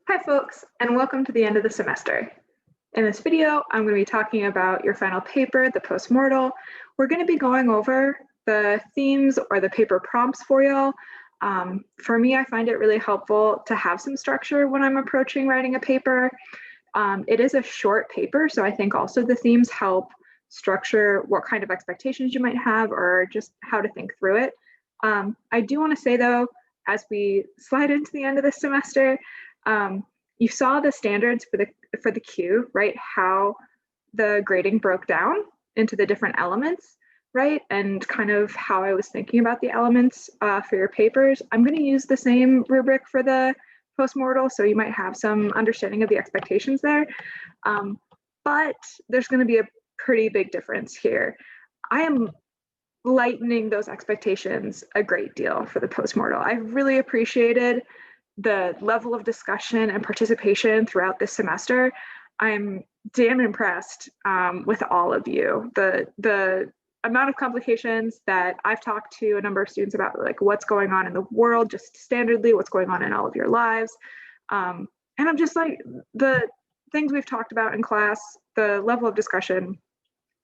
Hi folks, and welcome to the end of the semester. In this video, I'm going to be talking about your final paper, the postmortal. We're going to be going over the themes or the paper prompts for y'all. For me, I find it really helpful to have some structure when I'm approaching writing a paper. It is a short paper, so I think also the themes help structure what kind of expectations you might have or just how to think through it. I do want to say though, as we slide into the end of the semester, you saw the standards for the Q, right? How the grading broke down into the different elements, right? And kind of how I was thinking about the elements for your papers. I'm going to use the same rubric for the postmortal, so you might have some understanding of the expectations there. But there's going to be a pretty big difference here. I am lightening those expectations a great deal for the postmortal. I really appreciated the level of discussion and participation throughout this semester. I'm damn impressed with all of you. The amount of complications that I've talked to a number of students about, like what's going on in the world, just standardly, what's going on in all of your lives. And I'm just like, the things we've talked about in class, the level of discussion,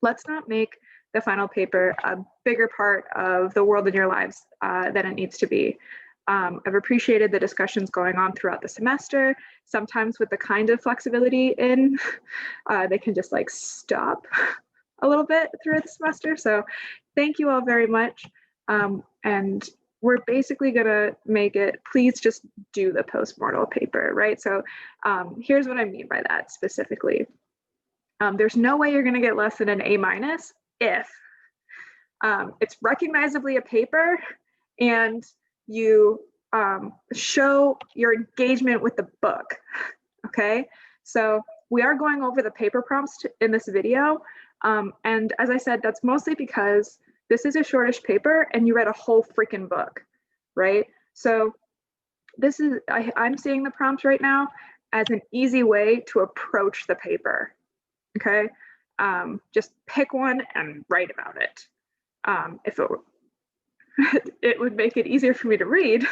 let's not make the final paper a bigger part of the world in your lives than it needs to be. I've appreciated the discussions going on throughout the semester. Sometimes with the kind of flexibility in, they can just like stop a little bit through the semester. So thank you all very much. And we're basically gonna make it, please just do the postmortal paper, right? So here's what I mean by that specifically. There's no way you're gonna get less than an A- if it's recognizably a paper and you show your engagement with the book, okay? So we are going over the paper prompts in this video. And as I said, that's mostly because this is a shortish paper and you read a whole freaking book, right? So this is, I'm seeing the prompts right now as an easy way to approach the paper, okay? Just pick one and write about it. If it were, it would make it easier for me to read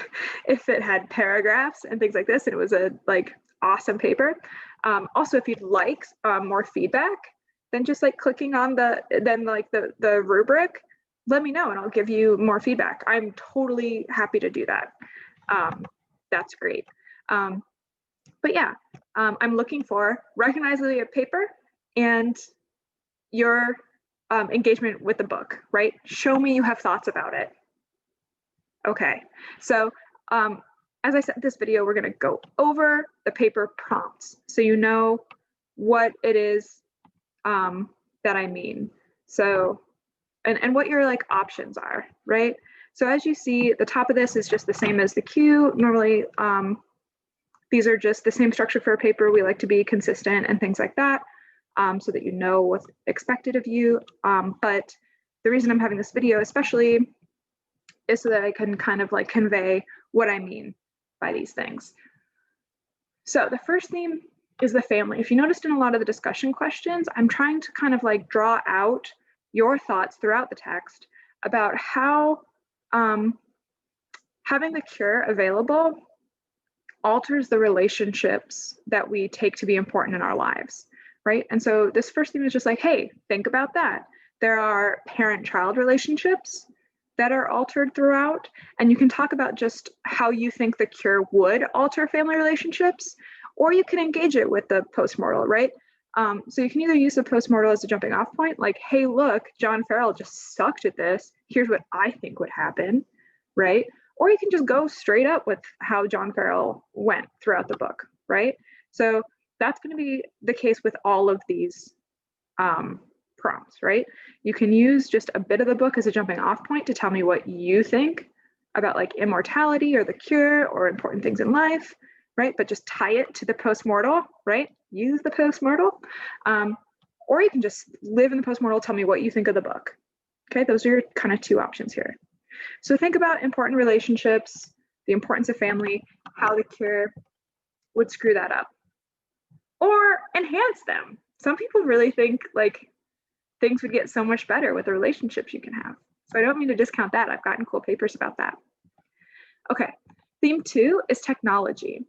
if it had paragraphs and things like this and it was a like awesome paper. Also, if you'd like more feedback than just like clicking on the rubric, let me know and I'll give you more feedback. I'm totally happy to do that. That's great. But yeah, I'm looking for recognizably a paper and your engagement with the book, right? Show me you have thoughts about it. Okay, so as I said, this video, we're gonna go over the paper prompts so you know what it is that I mean. So, and what your like options are, right? So as you see, the top of this is just the same as the Q. Normally, these are just the same structure for a paper. We like to be consistent and things like that so that you know what's expected of you. But the reason I'm having this video especially is so that I can kind of like convey what I mean by these things. So the first theme is the family. If you noticed in a lot of the discussion questions, I'm trying to kind of like draw out your thoughts throughout the text about how having the cure available alters the relationships that we take to be important in our lives, right? And so this first theme is just like, hey, think about that. There are parent-child relationships that are altered throughout, and you can talk about just how you think the cure would alter family relationships, or you can engage it with the postmortal, right? So you can either use the postmortal as a jumping off point, like, hey, look, John Farrell just sucked at this. Here's what I think would happen, right? Or you can just go straight up with how John Farrell went throughout the book, right? So that's going to be the case with all of these prompts, right? You can use just a bit of the book as a jumping off point to tell me what you think about like immortality or the cure or important things in life, right? But just tie it to the postmortal, right? Use the postmortal. Or you can just live in the postmortal, tell me what you think of the book. Okay, those are your kind of two options here. So think about important relationships, the importance of family, how the cure would screw that up. Or enhance them. Some people really think like things would get so much better with the relationships you can have. So I don't mean to discount that. I've gotten cool papers about that. Okay, theme 2 is technology.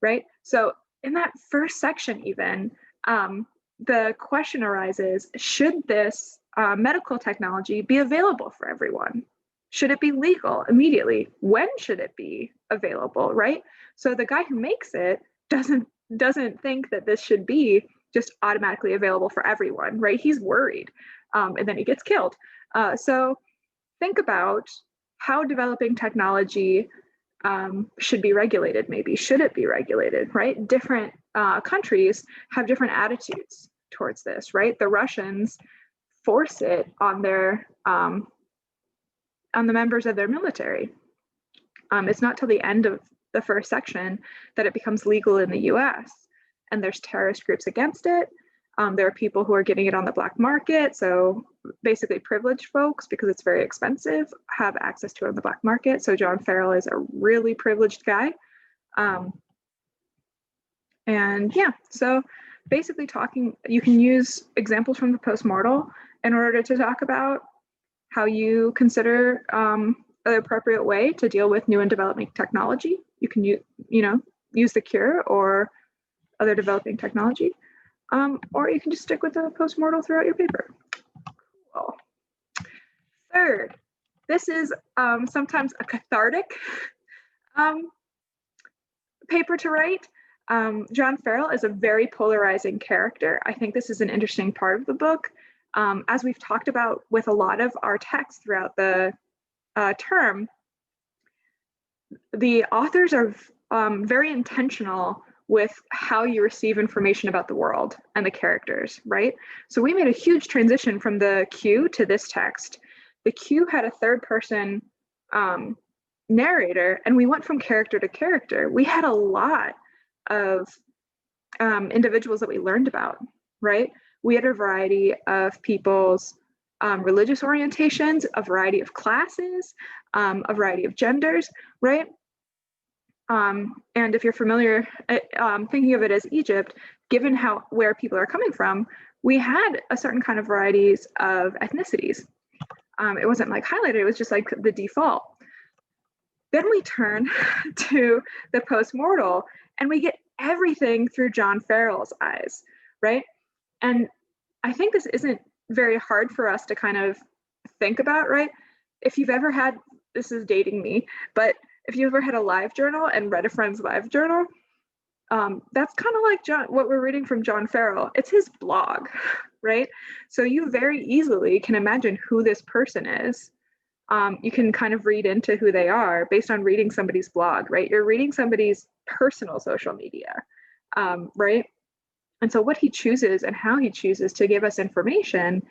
right? So in that first section even, the question arises, should this medical technology be available for everyone? Should it be legal immediately? When should it be available, right? So the guy who makes it doesn't think that this should be just automatically available for everyone, right? He's worried, and then he gets killed. So think about how developing technology should be regulated. Maybe should it be regulated, right? Different countries have different attitudes towards this, right? The Russians force it on the members of their military. It's not till the end of the first section that it becomes legal in the US, and there's terrorist groups against it. There are people who are getting it on the black market. So basically privileged folks, because it's very expensive, have access to it on the black market. So John Farrell is a really privileged guy. And yeah, so basically you can use examples from the Postmortal in order to talk about how you consider the appropriate way to deal with new and developing technology. You can use the cure or other developing technology. Or you can just stick with the Postmortal throughout your paper. Cool. Third, this is sometimes a cathartic paper to write. John Farrell is a very polarizing character. I think this is an interesting part of the book. As we've talked about with a lot of our texts throughout the term, the authors are very intentional with how you receive information about the world and the characters, right? So we made a huge transition from the Q to this text. The Q had a third person narrator, and we went from character to character. We had a lot of individuals that we learned about, right? We had a variety of people's religious orientations, a variety of classes, a variety of genders, right? And if you're familiar, thinking of it as Egypt, given where people are coming from, we had a certain kind of varieties of ethnicities. It wasn't like highlighted, it was just like the default. Then we turn to the Postmortal, and we get everything through John Farrell's eyes, right? And I think this isn't very hard for us to kind of think about, right? If you've ever had, this is dating me, but if you ever had a live journal and read a friend's live journal, that's kind of like what we're reading from John Farrell. It's his blog, right? So you very easily can imagine who this person is. You can kind of read into who they are based on reading somebody's blog, right? You're reading somebody's personal social media, right? And so what he chooses and how he chooses to give us information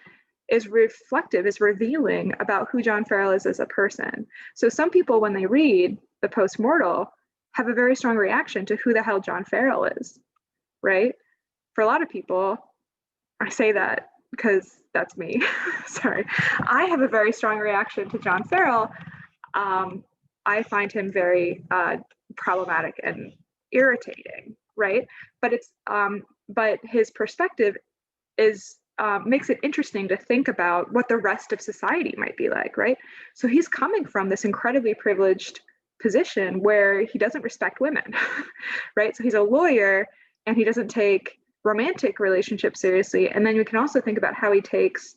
is reflective, is revealing about who John Farrell is as a person. So some people, when they read the Postmortal, have a very strong reaction to who the hell John Farrell is, right? For a lot of people, I say that because that's me. Sorry. I have a very strong reaction to John Farrell. I find him very problematic and irritating, right? But his perspective is makes it interesting to think about what the rest of society might be like, right? So he's coming from this incredibly privileged position where he doesn't respect women, right? So he's a lawyer and he doesn't take romantic relationships seriously. And then you can also think about how he takes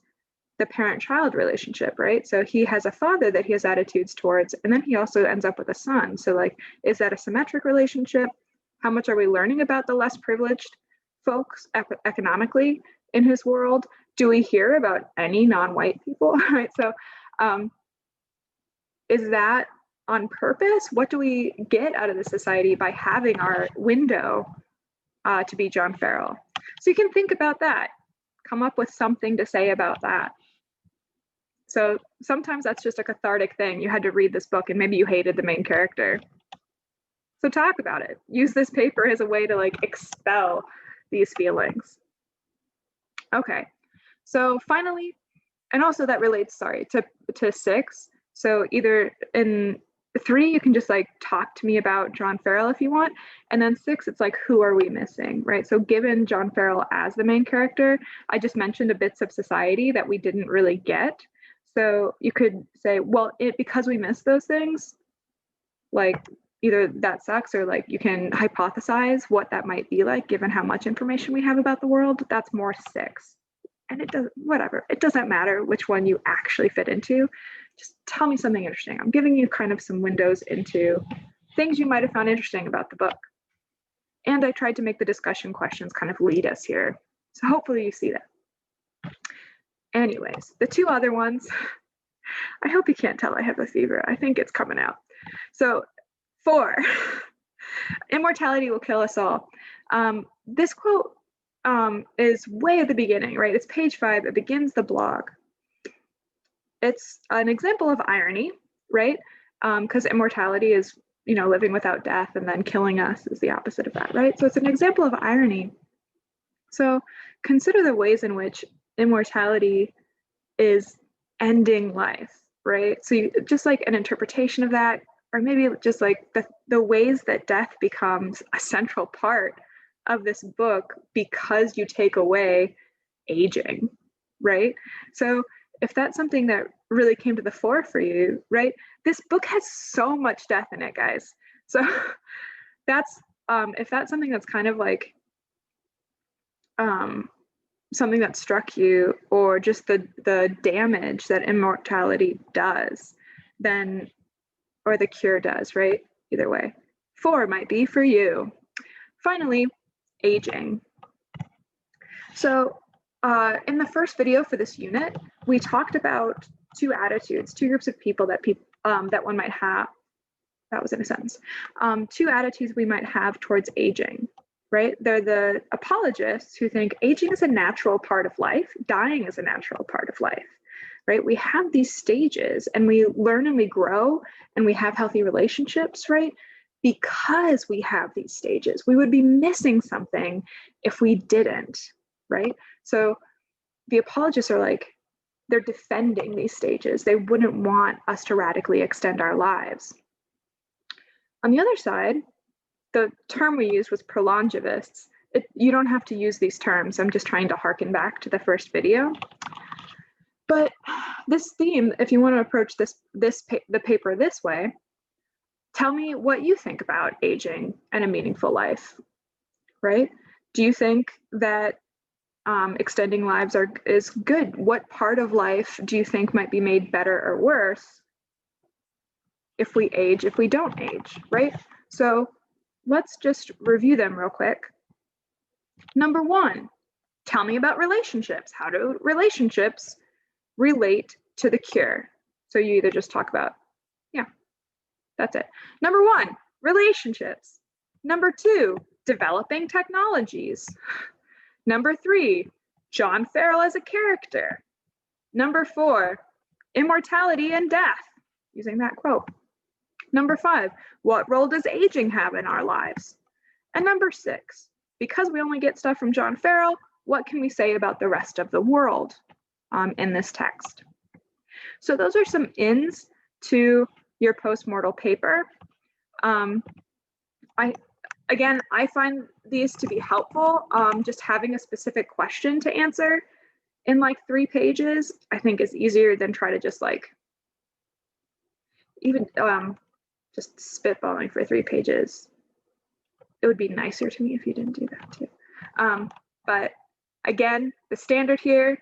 the parent-child relationship, right? So he has a father that he has attitudes towards, and then he also ends up with a son. So like, is that a symmetric relationship? How much are we learning about the less privileged folks economically in his world? Do we hear about any non-white people, right? So is that on purpose? What do we get out of the society by having our window to be John Farrell? So you can think about that, come up with something to say about that. So sometimes that's just a cathartic thing. You had to read this book and maybe you hated the main character. So talk about it. Use this paper as a way to like expel these feelings. Okay, so finally, and also that relates, to 6. So either in 3, you can just like talk to me about John Farrell if you want. And then 6, it's like, who are we missing, right? So given John Farrell as the main character, I just mentioned a bits of society that we didn't really get. So you could say, well, because we missed those things, like either that sucks or like you can hypothesize what that might be like given how much information we have about the world, that's more 6. And it doesn't, whatever, it doesn't matter which one you actually fit into. Just tell me something interesting. I'm giving you kind of some windows into things you might have found interesting about the book. And I tried to make the discussion questions kind of lead us here. So hopefully you see that. Anyways, the 2 other ones, I hope you can't tell I have a fever. I think it's coming out. So 4, immortality will kill us all. This quote is way at the beginning, right? It's page 5. It begins the blog. It's an example of irony, right? Because immortality is, living without death, and then killing us is the opposite of that, right? So it's an example of irony. So consider the ways in which immortality is ending life, right? So just like an interpretation of that, or maybe just like the ways that death becomes a central part of this book because you take away aging, right? So if that's something that really came to the fore for you, right? This book has so much death in it, guys. So that's if that's something that's kind of like something that struck you, or just the damage that immortality does, then, or the cure does, right? Either way, 4 might be for you. Finally, aging. So in the first video for this unit, we talked about 2 attitudes, 2 groups of people that that one might have. That was in a sentence. 2 attitudes we might have towards aging, right? They're the apologists who think aging is a natural part of life, dying is a natural part of life, right? We have these stages and we learn and we grow and we have healthy relationships, right? Because we have these stages. We would be missing something if we didn't, right? So the apologists are like, they're defending these stages. They wouldn't want us to radically extend our lives. On the other side, the term we used was prolongivists. You don't have to use these terms. I'm just trying to harken back to the first video. But this theme, if you want to approach the paper this way, tell me what you think about aging and a meaningful life, right? Do you think that extending lives is good? What part of life do you think might be made better or worse if we age, if we don't age, right? So let's just review them real quick. Number 1, tell me about relationships. How do relationships relate to the cure? So you either just talk about, yeah, that's it. Number 1, relationships. Number 2, developing technologies. Number 3, John Farrell as a character. Number 4, immortality and death, using that quote. Number 5, what role does aging have in our lives? And number 6, because we only get stuff from John Farrell, what can we say about the rest of the world in this text? So those are some ins to your postmortal paper. I find these to be helpful. Just having a specific question to answer in like 3 pages, I think is easier than try to just like even just spitballing for 3 pages. It would be nicer to me if you didn't do that too. But again, the standard here,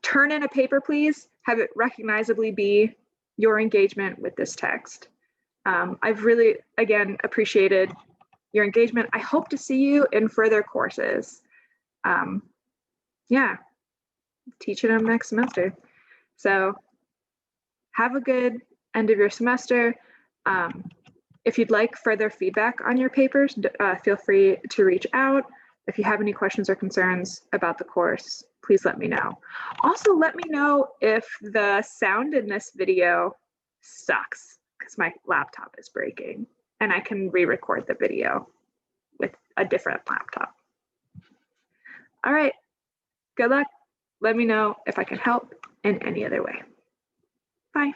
turn in a paper, please. Have it recognizably be your engagement with this text. I've really, again, appreciated your engagement. I hope to see you in further courses. Yeah, teaching them next semester. So have a good end of your semester. If you'd like further feedback on your papers, feel free to reach out. If you have any questions or concerns about the course, please let me know. Also, let me know if the sound in this video sucks, because my laptop is breaking and I can re-record the video with a different laptop. All right, good luck. Let me know if I can help in any other way. Bye.